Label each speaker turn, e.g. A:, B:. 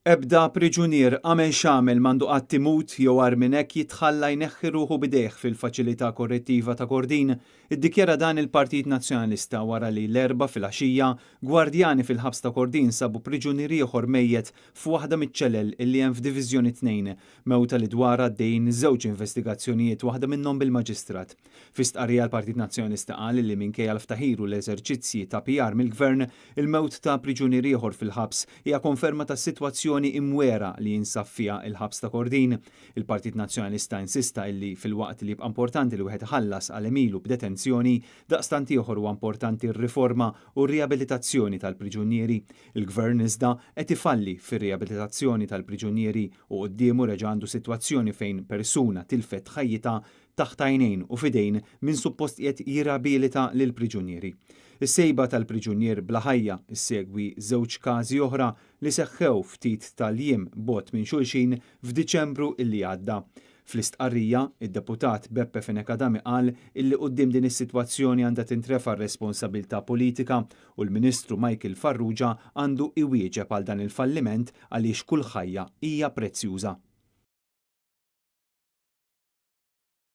A: Ebda priġunier għamel xamel mandu qatt imut jew għar minn hekk jitħalla jneħħi ruħu bidejh fil-faċilità korrettiva ta' Kordin, iddikjara dan il-Partit Nazzjonalista wara li l-erba' filgħaxija gwardjani fil-ħabs ta' Kordin sabu priġunier ieħor mejjed f'waħda miċ-ċelel illi hemm f'Diviżjoni 2 mewta li dwar għaddejjin żewġ investigazzjonijiet waħda minnhom bil-Maġistrat. Fi stqarrija l-Partit Nazzjonalista qal li minkejja l-ftaħir u l-eżerċizzji ta' PR mill-Gvern, il-mewt ta' priġunier ieħor fil-ħabs hija konferma tas-sitwazzjoni imwera li jinsab fiha il-ħabs ta' Kordin. Il-Partit Nazzjonalista insista illi fil-waqt li jibqa' importanti li wieħed ħallas għal emilu b'detenzjoni, daqstant ieħor huwa importanti r-riforma u r-riabilitazzjoni tal-priġunieri. Il-Gvern iżda qed ifalli fir-riabilitazzjoni tal-priġunieri u qudiemu reġa' għandu sitwazzjoni fejn persuna tilfet ħajjita taħt għajnejn u fidejn minn suppost qiegħed jirabilita lil priġunieri. Is-sejba tal-priġunier bla ħajja issegwi żewġ każi oħra li seħħew ftit tal-jiem bogħod minn xulxin f'Diċembru illi għadda. Fl-istqarrija, id-deputat Beppe Fenekadami qal illi quddiem din is-sitwazzjoni għandha tintrefa' responsabbiltà politika u l-Ministru Michael Farrugia għandu iwieġeb għal dan il-falliment għaliex kull ħajja hija prezzjuża.